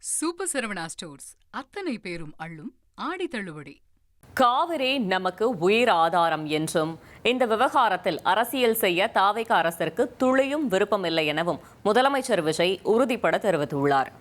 Super Saravana stores அத்தனை பேரும் அள்ளும் ஆடி தள்ளுபடி. காவிரி நமக்கு உயிர் ஆதாரம் என்றும் இந்த விவகாரத்தில் அரசியல் செய்ய தாவேகா அரசிற்கு துளியும் விருப்பமில்லை எனவும் முதலமைச்சர் விஜய் உறுதிபட தெரிவித்துள்ளார்.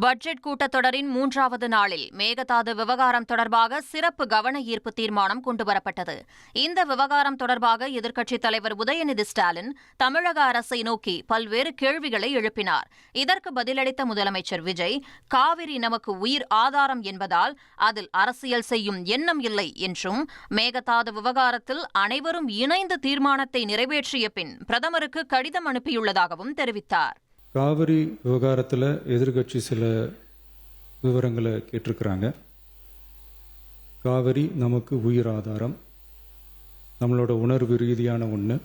பட்ஜெட் கூட்டத்தொடரின் 3வது நாளில் மேகதாது விவகாரம் தொடர்பாக சிறப்பு கவன ஈர்ப்பு தீர்மானம் கொண்டுவரப்பட்டது. இந்த விவகாரம் தொடர்பாக எதிர்க்கட்சித் தலைவர் உதயநிதி ஸ்டாலின் தமிழக அரசை நோக்கி பல்வேறு கேள்விகளை எழுப்பினார். இதற்கு பதிலளித்த முதலமைச்சர் விஜய், காவிரி நமக்கு உயிர் ஆதாரம் என்பதால் அதில் அரசியல் செய்யும் எண்ணம் இல்லை என்றும், மேகதாது விவகாரத்தில் அனைவரும் இணைந்து தீர்மானத்தை நிறைவேற்றிய பின் பிரதமருக்கு கடிதம் அனுப்பியுள்ளதாகவும் தெரிவித்தார். காவிரி விவகாரத்தில் எதிர்கட்சி சில விவரங்களை கேட்டிருக்கிறாங்க. காவிரி நமக்கு உயிர் ஆதாரம், நம்மளோட உணர்வு ரீதியான ஒன்று.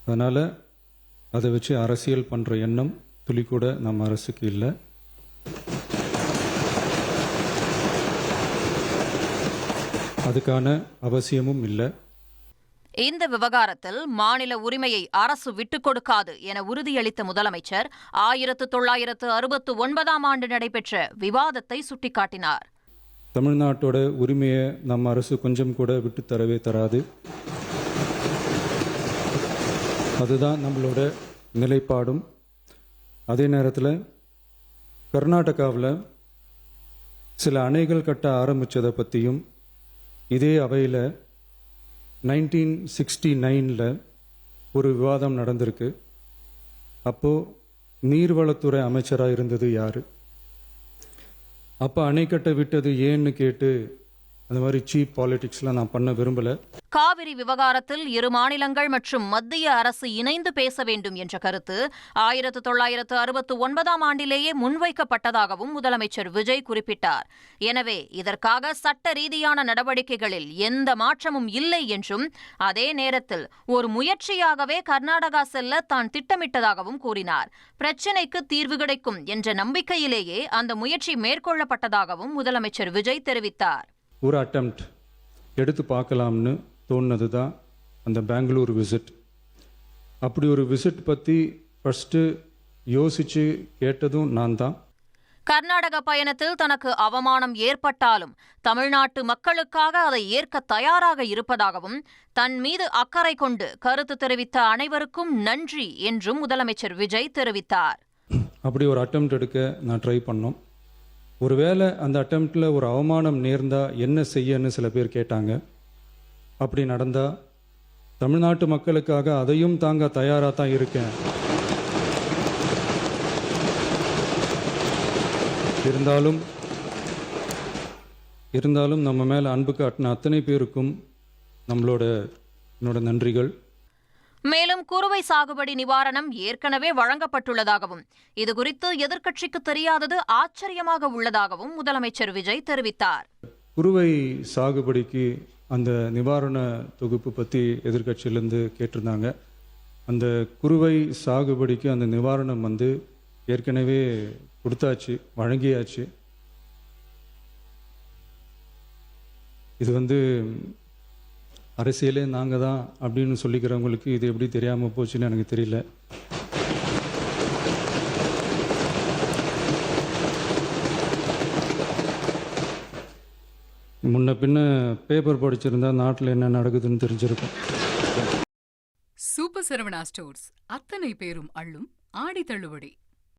அதனால் அதை வச்சு அரசியல் பண்ணுற எண்ணம் துளி கூட நம்ம அரசுக்கு இல்லை. அதுக்கான அவசியமும் இல்லை. இந்த விவகாரத்தில் மாநில உரிமையை அரசு விட்டுக் கொடுக்காது என உறுதியளித்த முதலமைச்சர் 1969ஆம் ஆண்டு நடைபெற்ற விவாதத்தை சுட்டிக்காட்டினார். தமிழ்நாட்டோட உரிமையை நம்ம அரசு கொஞ்சம் கூட விட்டு தரவே தராது. அதுதான் நம்மளோட நிலைப்பாடும். அதே நேரத்தில் கர்நாடகாவில் சில அணைகள் கட்ட ஆரம்பித்ததை பற்றியும் இதே அவையில் 1969 ஒரு விவாதம் நடந்திருக்கு. அப்போது நீர்வளத்துறை அமைச்சராக இருந்தது யார்? அப்போ அணைக்கட்டை விட்டது ஏன்னு கேட்டு அந்த மாதிரி சீப் பாலிடிக்ஸ்லாம் நான் பண்ண விரும்பலை. காவிரி விவகாரத்தில் இரு மாநிலங்கள் மற்றும் மத்திய அரசு இணைந்து பேச வேண்டும் என்ற கருத்து 1969ஆம் ஆண்டிலேயே முன்வைக்கப்பட்டதாகவும் முதலமைச்சர் விஜய் குறிப்பிட்டார். எனவே இதற்காக சட்ட ரீதியான நடவடிக்கைகளில் எந்த மாற்றமும் இல்லை என்றும், அதே நேரத்தில் ஒரு முயற்சியாகவே கர்நாடகா செல்ல தான் திட்டமிட்டதாகவும் கூறினார். பிரச்சினைக்கு தீர்வு கிடைக்கும் என்ற நம்பிக்கையிலேயே அந்த முயற்சி மேற்கொள்ளப்பட்டதாகவும் முதலமைச்சர் விஜய் தெரிவித்தார். ஒரு அட்டெம்ப்ட் எடுத்து பார்க்கலாம்னு தோணுனது தான் அந்த பெங்களூர் விசிட். அப்படி ஒரு விசிட் பற்றி ஃபர்ஸ்ட்டு யோசித்து கேட்டதும் நான் தான். கர்நாடக பயணத்தில் தனக்கு அவமானம் ஏற்பட்டாலும் தமிழ்நாட்டு மக்களுக்காக அதை ஏற்க தயாராக இருப்பதாகவும், தன் மீது அக்கறை கொண்டு கருத்து தெரிவித்த அனைவருக்கும் நன்றி என்றும் முதலமைச்சர் விஜய் தெரிவித்தார். அப்படி ஒரு அட்டெம்ப்ட் எடுக்க நான் ட்ரை பண்ணோம். ஒருவேளை அந்த அட்டெம்ப்டில் ஒரு அவமானம் நேர்ந்தால் என்ன செய்யன்னு சில பேர் கேட்டாங்க. அப்படி நடந்தால் தமிழ்நாட்டு மக்களுக்காக அதையும் தாங்க தயாராக தான் இருக்கேன். இருந்தாலும் நம்ம மேலே அன்பு காட்டின அத்தனை பேருக்கும் என்னோட நன்றிகள். மேலும் குறுவை சாகுபடி நிவாரணம் ஏற்கனவே வழங்கப்பட்டுள்ளதாகவும், இதுகுறித்து எதிர்க்கட்சிக்கு தெரியாதது ஆச்சரியமாக உள்ளதாகவும் முதலமைச்சர் விஜய் தெரிவித்தார். குறுவை சாகுபடிக்கு அந்த நிவாரண தொகுப்பு பற்றி எதிர்க்கட்சியிலேருந்து கேட்டிருந்தாங்க. அந்த குறுவை சாகுபடிக்கு அந்த நிவாரணம் ஏற்கனவே கொடுத்தாச்சு, வழங்கியாச்சு. இது அரசியலே நாங்கள் தான் அப்படின்னு சொல்லிக்கிறவங்களுக்கு இது எப்படி தெரியாமல் போச்சுன்னு எனக்கு தெரியல. முன்ன பின்ன பேப்பர் படிச்சிருந்தா நாட்டில் என்ன நடக்குதுன்னு தெரிஞ்சிருக்கும். சூப்பர் சரவணா ஸ்டோர்ஸ் அத்தனை பேரும் அள்ளும் ஆடி தள்ளுபடி.